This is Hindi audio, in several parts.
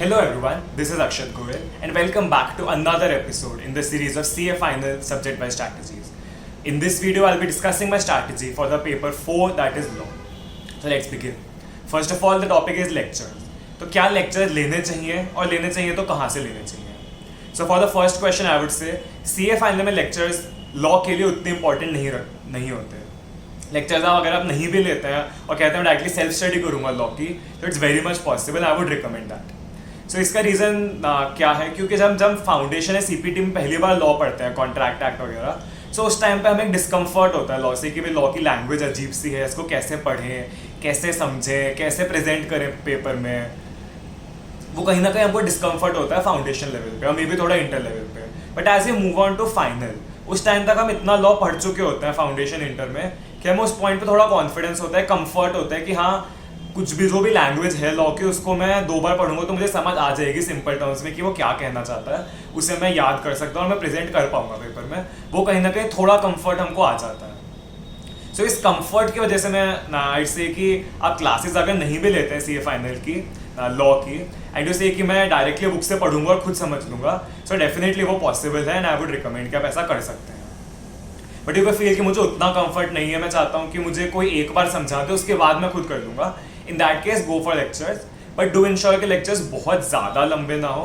Hello everyone, this is Akshat Goyal and welcome back to another episode in the series of CA Final Subject-Wise Strategies. In this video, I'll be discussing my strategy for the paper 4 that is law. So let's begin. First of all, the topic is lectures. तो क्या lectures लेने चाहिए और लेने चाहिए तो कहाँ से लेने चाहिए? So for the first question I would say CA Final में lectures law के लिए उतने important नहीं होते. लेक्चर्स अगर आप नहीं भी लेते हैं और कहते हैं डायरेक्टली सेल्फ स्टडी करूँगा लॉ की तो it's very much possible I would recommend that. So इसका रीज़न क्या है क्योंकि जब फाउंडेशन है सीपीटी में पहली बार लॉ पढ़ते हैं कॉन्ट्रैक्ट एक्ट वगैरह सो उस टाइम पे हमें एक डिस्कम्फर्ट होता है लॉ से कि भाई लॉ की लैंग्वेज अजीब सी है, इसको कैसे पढ़ें, कैसे समझें, कैसे प्रेजेंट करें पेपर में. वो कहीं ना कहीं हमको डिस्कम्फर्ट होता है फाउंडेशन लेवल पे और मे बी थोड़ा इंटर लेवल पे. But as you move on to final उस टाइम तक हम इतना लॉ पढ़ चुके होते हैं फाउंडेशन इंटर में कि हमें उस पॉइंट पे थोड़ा कॉन्फिडेंस होता है, कंफर्ट होता है कि हाँ कुछ भी जो भी लैंग्वेज है लॉ की उसको मैं 2 बार पढ़ूंगा तो मुझे समझ आ जाएगी सिंपल टर्म्स में कि वो क्या कहना चाहता है, उसे मैं याद कर सकता हूँ और मैं प्रेजेंट कर पाऊंगा पेपर में. वो कहीं ना कहीं थोड़ा कंफर्ट हमको आ जाता है. सो इस कंफर्ट की वजह से मैं आई से कि आप क्लासेस अगर नहीं भी लेते हैं सीए फाइनल की लॉ की एंड यू से कि मैं डायरेक्टली बुक से पढ़ूंगा और खुद समझ लूंगा सो डेफिनेटली वो पॉसिबल है एंड आई वुड रिकमेंड कि आप ऐसा कर सकते हैं. बट यू फील कि मुझे उतना कंफर्ट नहीं है, मैं चाहता हूँ कि मुझे कोई एक बार समझा दे उसके बाद मैं खुद कर लूँगा. In that case go for lectures but do ensure के लेक्चर्स बहुत ज़्यादा लंबे ना हो,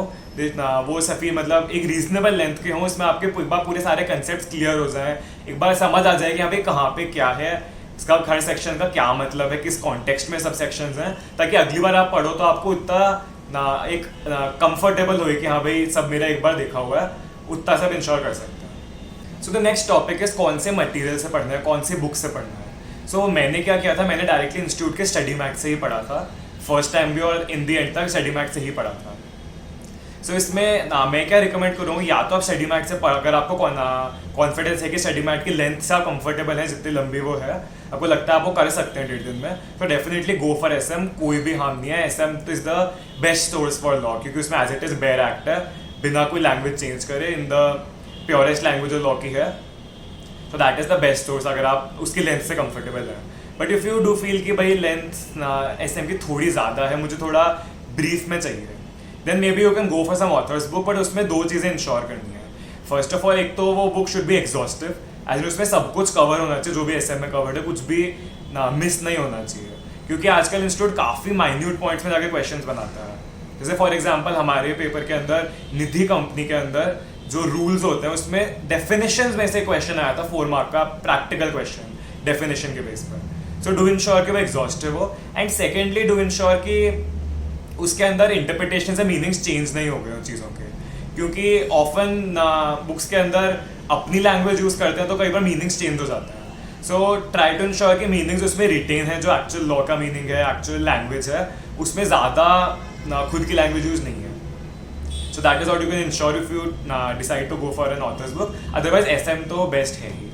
वो सफ़ी मतलब एक रीजनेबल लेंथ के हों, इसमें आपके एक बार पूरे सारे कंसेप्ट क्लियर हो जाएं, एक बार समझ आ जाए कि हाँ भाई कहाँ पे क्या है, इसका हर सेक्शन का क्या मतलब है, किस कॉन्टेक्स्ट में सब सेक्शंस हैं, ताकि अगली बार आप पढ़ो तो आपको इतना एक कंफर्टेबल हो कि हाँ भाई सब मेरा एक बार देखा हुआ है, उतना सब इंश्योर कर सकते हैं. So the next topic is कौन से मटेरियल से पढ़ना है, कौन सी बुक से पढ़ना है. सो मैंने क्या किया था, मैंने डायरेक्टली इंस्टीट्यूट के स्टडी मैथ से ही पढ़ा था फर्स्ट टाइम भी और इन दी एंड तक स्टडी मैथ से ही पढ़ा था. सो इसमें मैं क्या रिकमेंड करूँगा, या तो आप स्टडी मैथ से पढ़, अगर आपको कॉन्फिडेंस है कि स्टडी मैथ की लेंथ से आप कंफर्टेबल है, जितनी लंबी वो है, आपको लगता है आप वो कर सकते हैं 1.5 दिन में, तो डेफिनेटली गो फॉर एसएम. कोई भी हार्म नहीं है, एसएम तो is the best source for law क्योंकि उसमें as it is bare act है, बिना कोई लैंग्वेज चेंज करे इन द प्योरेस्ट लैंग्वेज जो लॉ की है. तो that is the best source अगर आप उसकी लेंथ से कंफर्टेबल है. But if you do feel कि भाई लेंथ एसएम की थोड़ी ज़्यादा है, मुझे थोड़ा ब्रीफ में चाहिए, then maybe you can go for some authors book. But उसमें 2 चीज़ें इंश्योर करनी है. फर्स्ट ऑफ ऑल एक तो वो book should be exhaustive, as उसमें सब कुछ कवर होना चाहिए, जो भी एसएम में कवर्ड है कुछ भी मिस नहीं होना चाहिए, क्योंकि आजकल इंस्टीट्यूट काफ़ी माइन्यूट पॉइंट्स में जाकर क्वेश्चन बनाता है. जैसे फॉर एग्जाम्पल हमारे पेपर के अंदर निधि कंपनी के अंदर जो रूल्स होते हैं उसमें डेफिनेशंस में से क्वेश्चन आया था 4 मार्क का प्रैक्टिकल क्वेश्चन डेफिनेशन के बेस पर. सो डू इंश्योर कि वो एग्जॉस्टिव हो एंड सेकेंडली डू इंश्योर कि उसके अंदर इंटरप्रिटेशन से मीनिंग्स चेंज नहीं हो गए उन चीज़ों के, क्योंकि ऑफन बुक्स के अंदर अपनी लैंग्वेज यूज़ करते हैं तो कई बार मीनिंग्स चेंज हो जाते हैं. सो ट्राई टू इंश्योर कि मीनिंग्स उसमें रिटेन है, जो एक्चुअल लॉ का मीनिंग है, एक्चुअल लैंग्वेज है, उसमें ज़्यादा खुद की लैंग्वेज यूज़ नहीं है. So that is how you can ensure if you decide to go for an author's book. Otherwise SM तो बेस्ट है ही.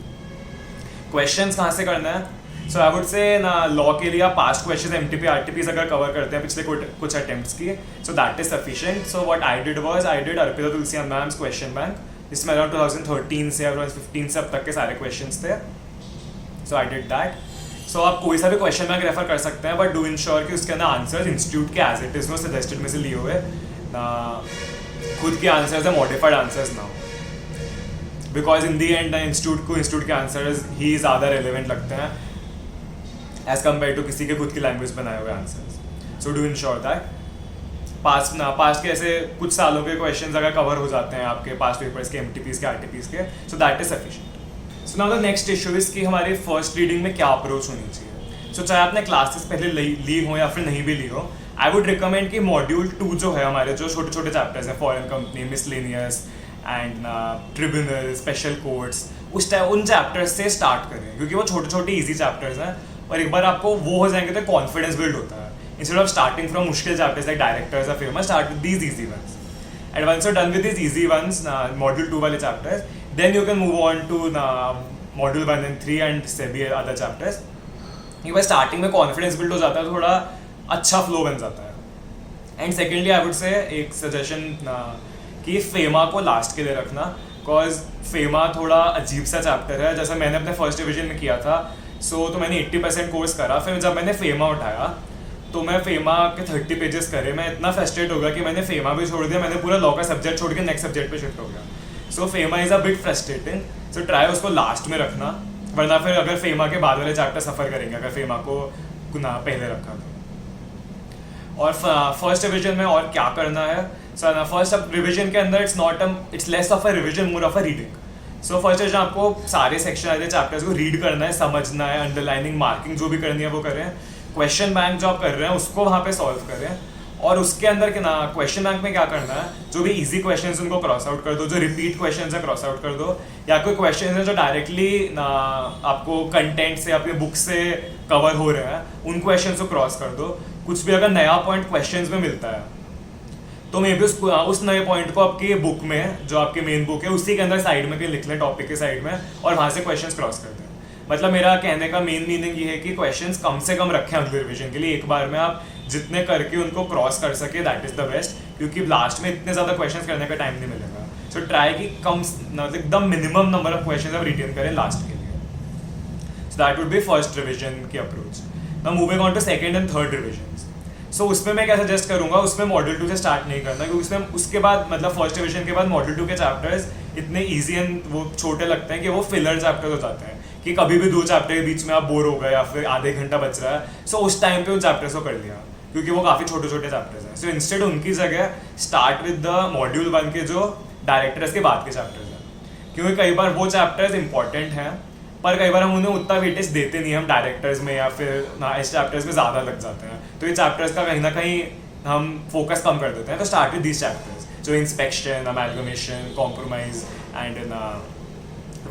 क्वेश्चंस कहाँ से करना है? सो आई वुड से लॉ के लिए आप पास्ट क्वेश्चंस एमटीपी आरटीपीस अगर कवर करते हैं पिछले कुछ अटेम्प्ट्स की, so that is sufficient. So what I did was I did Arpita Tulsian ma'am's question bank, जिसमें अराउंड 2013 से अराउंड 15 से अब तक के सारे क्वेश्चंस थे. सो आई डिड दैट. सो आप कोई सा भी क्वेश्चन बैंक रेफर कर सकते हैं, बट डू इंश्योर कि उसके अंदर आंसर्स इंस्टीट्यूट के as it is no suggested में से लिए हुए, खुद के आंसर्स है मॉडिफाइड आंसर्स ना हो, because in the and institute के आंसर्स ही ज़्यादा रेलिवेंट लगते हैं एज कम्पेयर टू किसी के खुद की लैंग्वेज बनाए हुए answers. So do ensure that past के ऐसे कुछ सालों के क्वेश्चंस अगर कवर हो जाते हैं आपके पास्ट पेपर्स के एमटीपीस के आरटीपीस के, सो that is sufficient. So now the next issue is कि हमारी फर्स्ट रीडिंग में क्या अप्रोच होनी चाहिए. सो चाहे आपने क्लासेस पहले ली हो या फिर नहीं भी ली हो, आई वुड रिकमेंड कि मॉड्यूल 2 जो है हमारे जो छोटे छोटे चैप्टर्स हैं, foreign company, miscellaneous and tribunal, special courts, उन चैप्टर्स से स्टार्ट करें, क्योंकि वो छोटे छोटे ईजी चैप्टर्स हैं और एक बार आपको वो हो जाएंगे तो कॉन्फिडेंस बिल्ड होता है. इंस्टेड ऑफ स्टार्टिंग फ्रॉम मुश्किल chapters like directors of famous, start with these easy ones and once you done with these easy ones module 2 वाले chapters, then you can move on to module 1 and 3 and SEBI other chapters. एक बार स्टार्टिंग में कॉन्फिडेंस बिल्ड हो जाता है तो थोड़ा अच्छा फ्लो बन जाता है. एंड सेकेंडली आई वुड से एक सजेशन कि फेमा को लास्ट के लिए रखना, बिकॉज फेमा थोड़ा अजीब सा चैप्टर है. जैसे मैंने अपने फर्स्ट डिवीजन में किया था, तो मैंने 80% कोर्स करा, फिर जब मैंने फेमा उठाया तो मैं फेमा के 30 पेजेस करे, मैं इतना फ्रस्ट्रेट हो गया कि मैंने फेमा भी छोड़ दिया, मैंने पूरा लॉ का सब्जेक्ट छोड़ के नेक्स्ट सब्जेक्ट पे शिफ्ट हो गया. So FEMA is a bit frustrating, so try उसको लास्ट में रखना, वरना फिर अगर फेमा के बाद वाले चैप्टर सफ़र करेंगे अगर फेमा को ना पहले रखा तो. और फर्स्ट रिविजन में और क्या करना है. सो फर्स्ट रिविजन के अंदर it's less of a revision, more of a reading. So first revision आपको सारे सेक्शन वाले चैप्टर्स को रीड करना है, समझना है, अंडरलाइनिंग मार्किंग जो भी करनी है वो करें. क्वेश्चन बैंक जो आप कर रहे हैं उसको वहाँ पे सॉल्व करें, और उसके अंदर के ना क्वेश्चन बैंक में क्या करना है, जो भी इजी क्वेश्चंस उनको क्रॉस आउट कर दो, जो रिपीट क्वेश्चंस है क्रॉस आउट कर दो, या कोई क्वेश्चन है जो डायरेक्टली ना आपको कंटेंट से अपने बुक से कवर हो रहे हैं उन क्वेश्चन को क्रॉस कर दो. कुछ भी अगर नया पॉइंट क्वेश्चंस में मिलता है तो मे बी उस नए पॉइंट को आपकी बुक में, जो आपकी मेन बुक है उसी के अंदर साइड में कहीं लिख लें, टॉपिक के साइड में, और वहाँ से क्वेश्चंस क्रॉस कर दें. मतलब मेरा कहने का मेन मीनिंग ये है कि क्वेश्चंस कम से कम रखें अगले रिविजन के लिए. एक बार में आप जितने करके उनको क्रॉस कर सके दैट इज द बेस्ट, क्योंकि लास्ट में इतने ज़्यादा क्वेश्चंस करने का टाइम नहीं मिलेगा. सो ट्राई कि कम एकदम मिनिमम नंबर ऑफ क्वेश्चंस आप रिटेन करें लास्ट के लिए. So that would be first revision की approach. Now moving on to second and third revision. So उसमें मैं क्या सजेस्ट करूंगा, उसमें मॉड्यूल 2 से स्टार्ट नहीं करना, क्योंकि उसमें उसके बाद मतलब फर्स्ट डिविजन के बाद मॉड्यूल 2 के चैप्टर्स इतने इजी एंड वो छोटे लगते हैं कि वो फिलर चैप्टर्स हो जाते हैं, कि कभी भी 2 चैप्टर के बीच में आप बोर हो गए या फिर आधे घंटा बच रहा है, सो उस टाइम पे उन चैप्टर्स को कर लिया, क्योंकि वो काफ़ी छोटे छोटे चैप्टर्स हैं. सो इंस्टेड उनकी जगह स्टार्ट विद द मॉड्यूल 1 के जो डायरेक्टर्स के बाद के चैप्टर्स हैं, क्योंकि कई बार वो चैप्टर्स इंपॉर्टेंट हैं पर कई बार हम उन्हें उतना वेटेज देते नहीं, हम डायरेक्टर्स में या फिर इस चैप्टर्स में ज़्यादा लग जाते हैं, तो ये चैप्टर्स का कहीं ना कहीं हम फोकस कम कर देते हैं. तो स्टार्ट विद दीज चैप्टर्स, जो inspection, amalgamation, compromise and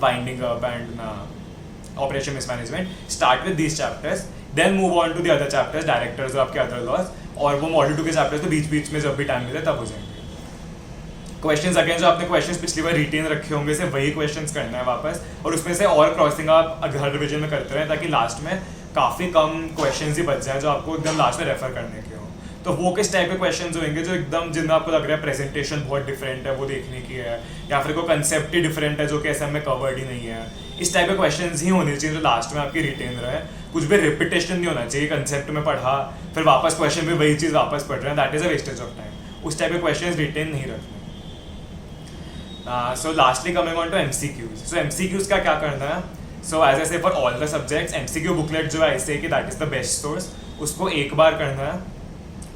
winding up and operation mismanagement. Start with these chapters, then move on to the other chapters, directors और आपके अदर लॉज, और वो मॉड्यूल 2 के चैप्टर्स तो बीच बीच में जब भी टाइम मिले तब हो जाएंगे. क्वेश्चंस अगेन जो आपने क्वेश्चंस पिछली बार रिटेन रखे होंगे सिर्फ वही क्वेश्चंस करना है वापस, और उसमें से और क्रॉसिंग आप हर रिविजन में करते रहें, ताकि लास्ट में काफ़ी कम क्वेश्चंस ही बच जाएं जो आपको एकदम लास्ट में रेफर करने के हो. तो वो किस टाइप के क्वेश्चंस होंगे, जो एकदम जिनमें आपको लग रहा है प्रेजेंटेशन बहुत डिफरेंट है वो देखने की है, या फिर कोई कंसेप्ट ही डिफरेंट है जो कि एसएम में कवर्ड ही नहीं है. इस टाइप के क्वेश्चंस ही होने चाहिए जो लास्ट में आपकी रिटेन रहे. कुछ भी रिपीटेशन नहीं होना चाहिए, कंसेप्ट में पढ़ा फिर वापस क्वेश्चन में वही चीज़ वापस पढ़ रहे हैं, that is a wastage of time. उस टाइप के क्वेश्चन रिटेन नहीं रखने. So lastly coming on to MCQs. So MCQs का क्या करना है? So as I say for all the subjects, MCQ booklet जो है ऐसे कि that is the best source, उसको एक बार करना है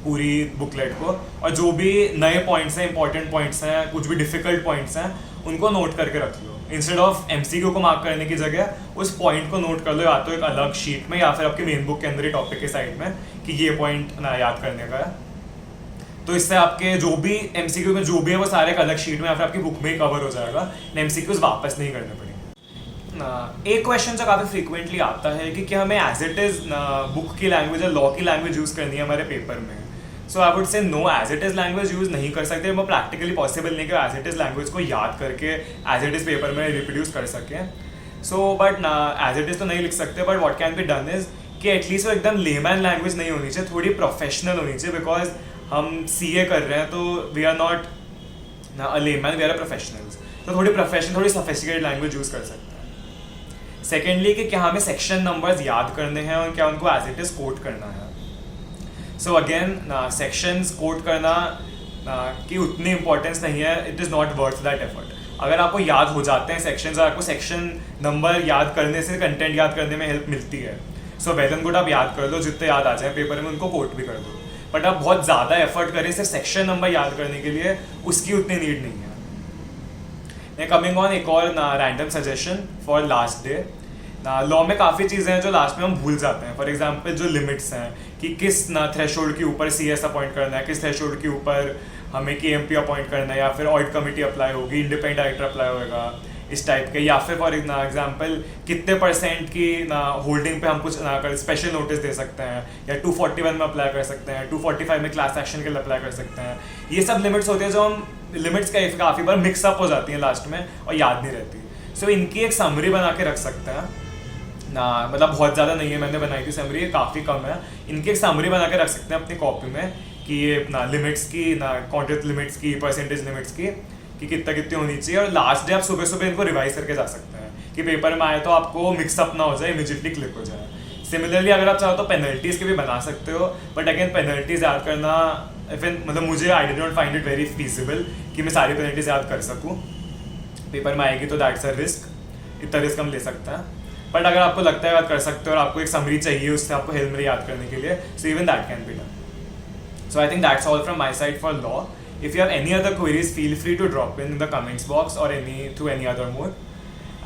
पूरी बुकलेट को, और जो भी नए पॉइंट्स हैं, इंपॉर्टेंट पॉइंट्स हैं, कुछ भी डिफिकल्ट पॉइंट्स हैं, उनको नोट करके रख लो. इंस्टेड ऑफ MCQ को मार्क करने की जगह उस पॉइंट को नोट कर लो, या तो एक अलग शीट में या फिर आपके मेन बुक के अंदर ही टॉपिक के साइड में, कि ये पॉइंट ना याद करने का है. तो इससे आपके जो भी MCQ में जो भी है वो सारे एक अलग शीट में या फिर आपकी बुक में ही कवर हो जाएगा, MCQs वापस नहीं करने पड़ेंगे. एक क्वेश्चन जो काफ़ी फ्रीक्वेंटली आता है कि क्या हमें एज इट इज़ बुक की लैंग्वेज या लॉ की लैंग्वेज यूज़ करनी है हमारे पेपर में. So I would say no, as it is language use नहीं कर सकते, वो प्रैक्टिकली पॉसिबल नहीं कि एज इट इज़ लैंग्वेज को याद करके एज इट इज़ पेपर में रिप्रोड्यूस कर सकें. So but as it is तो नहीं लिख सकते, but what can be done is कि एटलीस्ट वो एकदम लेमैन लैंग्वेज नहीं होनी चाहिए, थोड़ी प्रोफेशनल होनी चाहिए, बिकॉज हम CA कर रहे हैं तो we are not a layman, we are a professionals. तो थोड़ी प्रोफेशनल, थोड़ी सोफिस्टिकेटेड लैंग्वेज यूज़ कर सकते हैं. सेकेंडली कि क्या हमें सेक्शन नंबर्स याद करने हैं और क्या उनको एज इट इज़ कोट करना है. सो अगेन सेक्शंस कोट करना की उतनी इंपॉर्टेंस नहीं है, it is not worth that effort. अगर आपको याद हो जाते हैं सेक्शंस, और आपको सेक्शन नंबर याद करने से कंटेंट याद करने में हेल्प मिलती है, सो वेल एंड गुड, आप याद कर लो, जितने याद आ जाए पेपर में उनको कोट भी कर दो. बट आप बहुत ज़्यादा एफर्ट करें सिर्फ सेक्शन नंबर याद करने के लिए, उसकी उतनी नीड नहीं है. कमिंग ऑन एक और random suggestion for last day. Law में काफ़ी चीज़ें हैं जो लास्ट में हम भूल जाते हैं. फॉर एग्जांपल जो लिमिट्स हैं कि किस थ्रेशोल्ड के ऊपर CS अपॉइंट करना है, किस थ्रेशोल्ड के ऊपर हमें KMP अपॉइंट करना है, या फिर ऑडिट कमेटी अप्लाई होगी, इंडिपेंडेंट डायरेक्टर अप्लाई होगा, इस टाइप के. या फिर फॉर एग्जांपल कितने % की होल्डिंग पे हम कुछ स्पेशल नोटिस दे सकते हैं, या 241 में अप्लाई कर सकते हैं, 245 में क्लास एक्शन के लिए अप्लाई कर सकते हैं. ये सब लिमिट्स होती है जो हम लिमिट्स काफ़ी बार मिक्सअप हो जाती हैं लास्ट में और याद नहीं रहती. सो इनकी एक समरी बना के रख सकते हैं ना, मतलब बहुत ज़्यादा नहीं है, मैंने बनाई थी समरी, ये काफ़ी कम है. इनकी एक समरी बना के रख सकते हैं अपनी कॉपी में कि ये लिमिट्स की, क्वांटिटी लिमिट्स की, परसेंटेज लिमिट्स की, कि कितना कितनी होनी चाहिए. और लास्ट डे आप सुबह सुबह इनको रिवाइज करके जा सकते हैं कि पेपर में आए तो आपको मिक्सअप ना हो जाए, इमीडिएटली क्लिक हो जाए. सिमिलरली अगर आप चाहो तो पेनल्टीज के भी बना सकते हो, बट अगेन पेनल्टीज याद करना इवन मतलब मुझे I did not find it very feasible कि मैं सारी पेनल्टीज याद कर सकूँ। पेपर में आएगी तो दैट्स अ रिस्क, इतना रिस्क हम ले सकते हैं। बट अगर आपको लगता है याद कर सकते हो और आपको एक समरी चाहिए उससे आपको हेल मेरी याद करने के लिए, so even that can be done. So I think that's all from my side for law. If you have any other queries, feel free to drop in the comments box or through any other mode.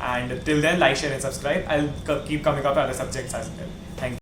And till then, like, share and subscribe. I'll keep coming up with other subjects as well. Thank you.